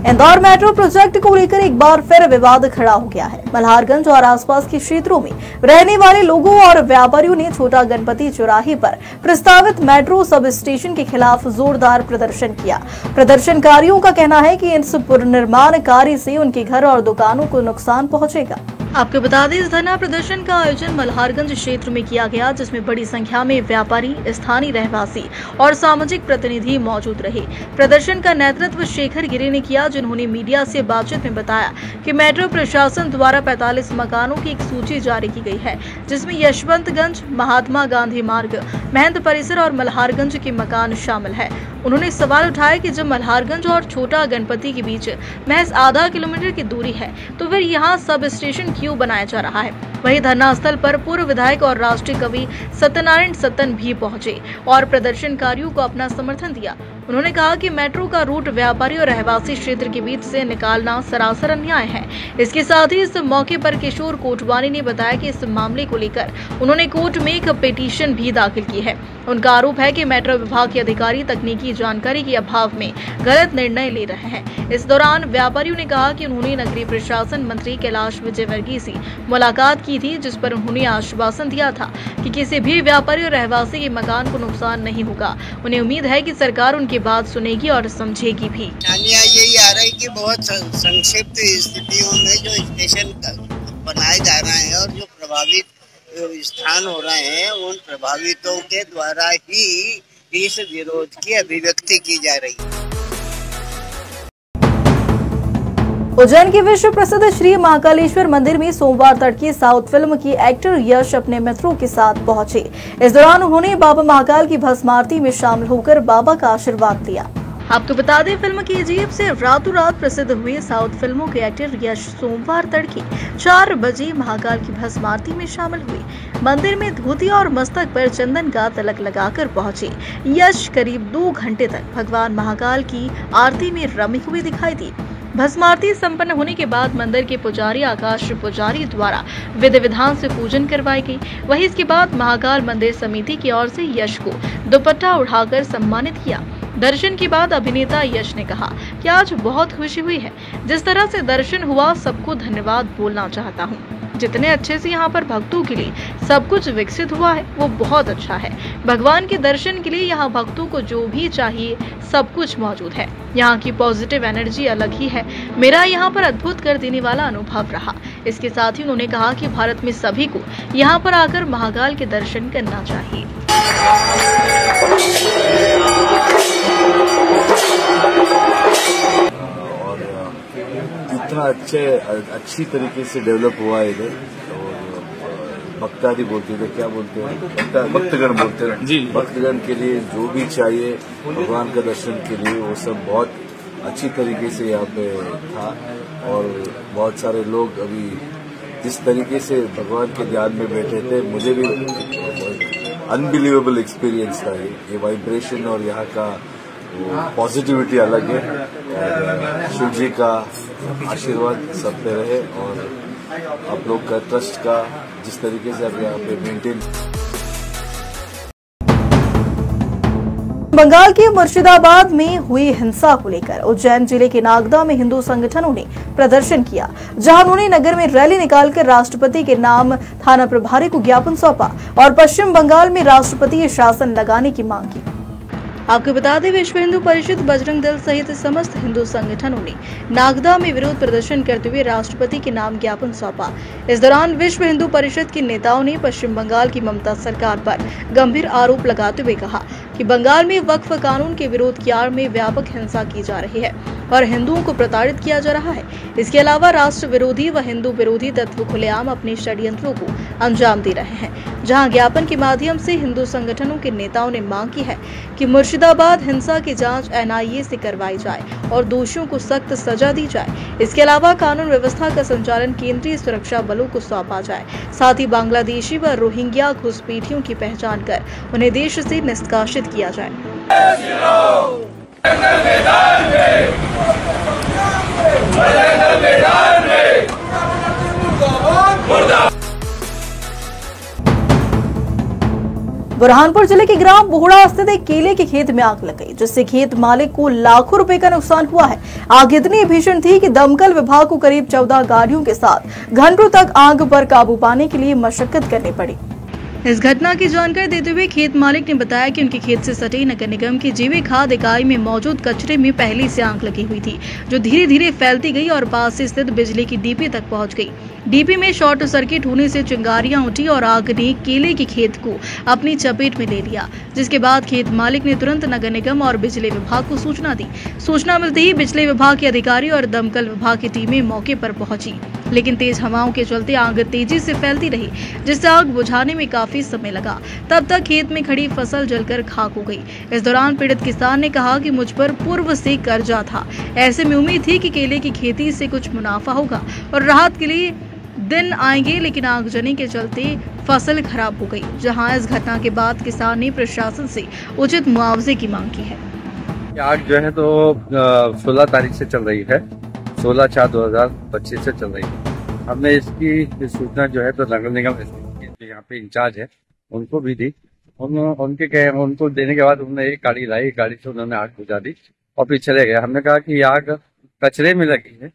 Indore metro project को लेकर एक बार फिर विवाद खड़ा हो गया है। मल्हारगंज और आसपास के क्षेत्रों में रहने वाले लोगों और व्यापारियों ने छोटा गणपति चौराहे पर प्रस्तावित मेट्रो सब स्टेशन के खिलाफ जोरदार प्रदर्शन किया। प्रदर्शनकारियों का कहना है कि इस पुनर्निर्माण कार्य से उनके घर और दुकानों को नुकसान पहुंचेगा। आपको बता दें, इस धरना प्रदर्शन का आयोजन मल्हारगंज क्षेत्र में किया गया, जिसमें बड़ी संख्या में व्यापारी, स्थानीय रहवासी और सामाजिक प्रतिनिधि मौजूद रहे। प्रदर्शन का नेतृत्व शेखर गिरे ने किया, जिन्होंने मीडिया से बातचीत में बताया कि मेट्रो प्रशासन द्वारा 45 मकानों की एक सूची जारी की गई है, जिसमें यशवंतगंज, महात्मा गांधी मार्ग, महंत परिसर और मल्हारगंज के मकान शामिल है। उन्होंने सवाल उठाया कि जब मल्हारगंज और छोटा गणपति के बीच महज आधा किलोमीटर की दूरी है, तो फिर यहाँ सब स्टेशन क्यों बनाया जा रहा है। वहीं धरना स्थल पर पूर्व विधायक और राष्ट्रीय कवि सत्यनारायण सत्तन भी पहुंचे और प्रदर्शनकारियों को अपना समर्थन दिया। उन्होंने कहा कि मेट्रो का रूट व्यापारी और रहवासी क्षेत्र के बीच से निकालना सरासर अन्याय है। इसके साथ ही इस मौके पर किशोर कोटवानी ने बताया कि इस मामले को लेकर उन्होंने कोर्ट में एक पिटीशन भी दाखिल की है। उनका आरोप है कि मेट्रो विभाग के अधिकारी तकनीकी जानकारी के अभाव में गलत निर्णय ले रहे हैं। इस दौरान व्यापारियों ने कहा कि उन्होंने नगरीय प्रशासन मंत्री कैलाश विजयवर्गीय से मुलाकात की थी, जिस पर उन्होंने आश्वासन दिया था कि किसी भी व्यापारी और रहवासी के मकान को नुकसान नहीं होगा। उन्हें उम्मीद है कि सरकार उनकी बात सुनेगी और समझेगी भी। यही आ रहा है कि बहुत संक्षिप्त स्थितियों में जो स्टेशन बनाए जा रहे हैं और जो प्रभावित स्थान हो रहे हैं, उन प्रभावितों के द्वारा ही इस विरोध की अभिव्यक्ति की जा रही है। उज्जैन के विश्व प्रसिद्ध श्री महाकालेश्वर मंदिर में सोमवार तड़के साउथ फिल्म की एक्टर यश अपने मित्रों के साथ पहुंचे। इस दौरान उन्होंने बाबा महाकाल की भस्म आरती में शामिल होकर बाबा का आशीर्वाद लिया। आपको बता दें, फिल्म की जीप से रातों रात प्रसिद्ध हुए साउथ फिल्मों के एक्टर यश सोमवार तड़के 4 बजे महाकाल की भस्म आरती में शामिल हुए। मंदिर में धोती और मस्तक पर चंदन का तिलक लगाकर पहुंचे। यश करीब 2 घंटे तक भगवान महाकाल की आरती में रमे हुए दिखाई दी। भस्म आरती संपन्न होने के बाद मंदिर के पुजारी आकाश पुजारी द्वारा विधि विधान से पूजन करवाई गई। वहीं इसके बाद महाकाल मंदिर समिति की ओर से यश को दुपट्टा उठाकर सम्मानित किया। दर्शन के बाद अभिनेता यश ने कहा कि आज बहुत खुशी हुई है। जिस तरह से दर्शन हुआ, सबको धन्यवाद बोलना चाहता हूँ। जितने अच्छे से यहाँ पर भक्तों के लिए सब कुछ विकसित हुआ है, वो बहुत अच्छा है। भगवान के दर्शन के लिए यहाँ भक्तों को जो भी चाहिए सब कुछ मौजूद है। यहाँ की पॉजिटिव एनर्जी अलग ही है। मेरा यहाँ पर अद्भुत कर देने वाला अनुभव रहा। इसके साथ ही उन्होंने कहा कि भारत में सभी को यहाँ पर आकर महाकाल के दर्शन करना चाहिए। और इतना अच्छी तरीके से डेवलप हुआ है इधर। और भक्तादी बोलते थे, क्या बोलते हैं, भक्तगण बोलते हैं जी। भक्तगण के लिए जो भी चाहिए भगवान का दर्शन के लिए, वो सब बहुत अच्छी तरीके से यहाँ पे था। और बहुत सारे लोग अभी जिस तरीके से भगवान के ध्यान में बैठे थे, मुझे भी अनबिलीवेबल एक्सपीरियंस था। ये वाइब्रेशन और यहाँ का पॉजिटिविटी अलग है। और शिव जी का आशीर्वाद सब पे रहे और आप लोग का ट्रस्ट का जिस तरीके से आप यहाँ पे मेंटेन। बंगाल के मुर्शिदाबाद में हुई हिंसा को लेकर उज्जैन जिले के नागदा में हिंदू संगठनों ने प्रदर्शन किया, जहां उन्होंने नगर में रैली निकालकर राष्ट्रपति के नाम थाना प्रभारी को ज्ञापन सौंपा और पश्चिम बंगाल में राष्ट्रपति शासन लगाने की मांग की। आपको बता दें, विश्व हिंदू परिषद, बजरंग दल सहित समस्त हिंदू संगठनों ने नागदा में विरोध प्रदर्शन करते हुए राष्ट्रपति के नाम ज्ञापन सौंपा। इस दौरान विश्व हिंदू परिषद के नेताओं ने पश्चिम बंगाल की ममता सरकार पर गंभीर आरोप लगाते हुए कहा कि बंगाल में वक्फ कानून के विरोध की आड़ में व्यापक हिंसा की जा रही है और हिंदुओं को प्रताड़ित किया जा रहा है। इसके अलावा राष्ट्र विरोधी व हिंदू विरोधी तत्व खुलेआम अपने षड्यंत्रों को अंजाम दे रहे हैं। जहां ज्ञापन के माध्यम से हिंदू संगठनों के नेताओं ने मांग की है कि मुर्शिदाबाद हिंसा की जांच NIA से करवाई जाए और दोषियों को सख्त सजा दी जाए। इसके अलावा कानून व्यवस्था का संचालन केंद्रीय सुरक्षा बलों को सौंपा जाए। साथ ही बांग्लादेशी व रोहिंग्या घुसपैठियों की पहचान कर उन्हें देश से निष्कासित किया जाए। बुरहानपुर जिले के ग्राम बोहड़ा स्थित एक केले के खेत में आग लग गई, जिससे खेत मालिक को लाखों रुपए का नुकसान हुआ है। आग इतनी भीषण थी कि दमकल विभाग को करीब 14 गाड़ियों के साथ घंटों तक आग पर काबू पाने के लिए मशक्कत करनी पड़ी। इस घटना की जानकारी देते हुए खेत मालिक ने बताया कि उनके खेत से सटे नगर निगम की जैविक खाद इकाई में मौजूद कचरे में पहले से आग लगी हुई थी, जो धीरे धीरे फैलती गई और पास से स्थित बिजली की डीपी तक पहुंच गई। डीपी में शॉर्ट सर्किट होने से चिंगारियां उठी और आग ने केले के खेत को अपनी चपेट में ले लिया, जिसके बाद खेत मालिक ने तुरंत नगर निगम और बिजली विभाग को सूचना दी। सूचना मिलते ही बिजली विभाग के अधिकारी और दमकल विभाग की टीमें मौके पर पहुंची, लेकिन तेज हवाओं के चलते आग तेजी से फैलती रही, जिससे आग बुझाने में काफी समय लगा। तब तक खेत में खड़ी फसल जलकर खाक हो गई। इस दौरान पीड़ित किसान ने कहा कि मुझ पर पूर्व से कर्जा था, ऐसे में उम्मीद थी कि केले की खेती से कुछ मुनाफा होगा और राहत के लिए दिन आएंगे, लेकिन आगजनी के चलते फसल खराब हो गई। जहां इस घटना के बाद किसान ने प्रशासन से उचित मुआवजे की मांग की है। आग जो है तो 16 तारीख से चल रही है, 16/4/2025 से चल रही है। हमने इसकी सूचना जो है तो नगर निगम यहाँ पे इंचार्ज है उनको भी दी। उनको देने के बाद उन्होंने एक गाड़ी लाई, एक गाड़ी से उन्होंने आग बुझा दी और फिर चले गए। हमने कहा कि आग कचरे में लगी है।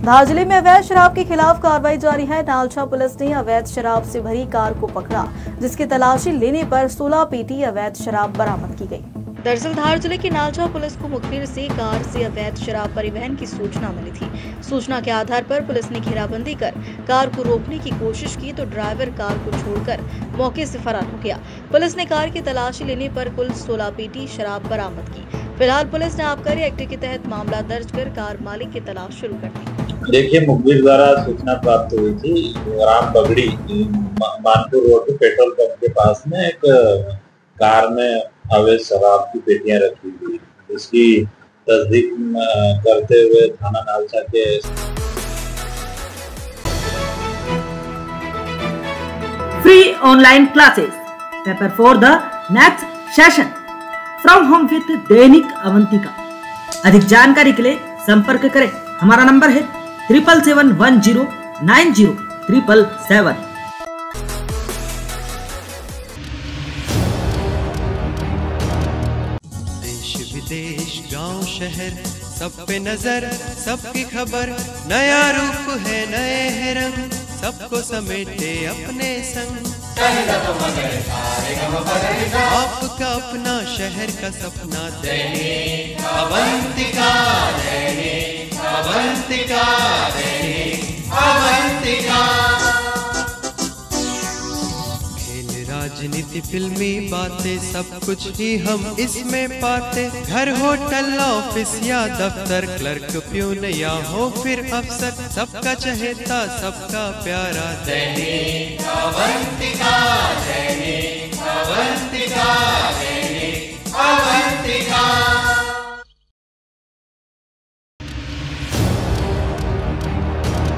धार जिले में अवैध शराब के खिलाफ कार्रवाई जारी है। नालछा पुलिस ने अवैध शराब से भरी कार को पकड़ा, जिसकी तलाशी लेने पर 16 पेटी अवैध शराब बरामद की गई। दरअसल धार जिले की नालछा पुलिस को मुखबिर से कार से अवैध शराब परिवहन की सूचना मिली थी। सूचना के आधार पर पुलिस ने घेराबंदी कर कार को रोकने की कोशिश की, तो ड्राइवर कार को छोड़कर मौके से फरार हो गया। पुलिस ने कार की तलाशी लेने पर कुल 16 पेटी शराब बरामद की। फिलहाल पुलिस ने आबकारी एक्ट के तहत मामला दर्ज कर कार मालिक की तलाश शुरू कर दी। देखिए, मुखबिर द्वारा सूचना प्राप्त हुई थी राम बगड़ी मानपुर रोड पेट्रोल पंप के पास में एक कार में अवैध शराब की पेटियां रखी हुई, जिसकी तस्दीक करते हुए थाना नालछा के free online classes paper for the next session from home with दैनिक अवंतिका। अधिक जानकारी के लिए संपर्क करें। हमारा नंबर है 7771090777। देश विदेश गांव शहर सब पे नजर, सबकी खबर, नया रूप है नए है रंग, सबको समेटे अपने संग। आपका अपना शहर का सपना दैनिक अवंतिका, दैनिक अवंतिका, दैनिक अवंतिका। खेल राजनीति फिल्मी बातें सब कुछ ही हम इसमें पाते। घर होटल ऑफिस या दफ्तर, क्लर्क प्यून या हो फिर अफसर, सबका चहेता सबका प्यारा दैनिक अवंतिका, दैनिक अवंतिका।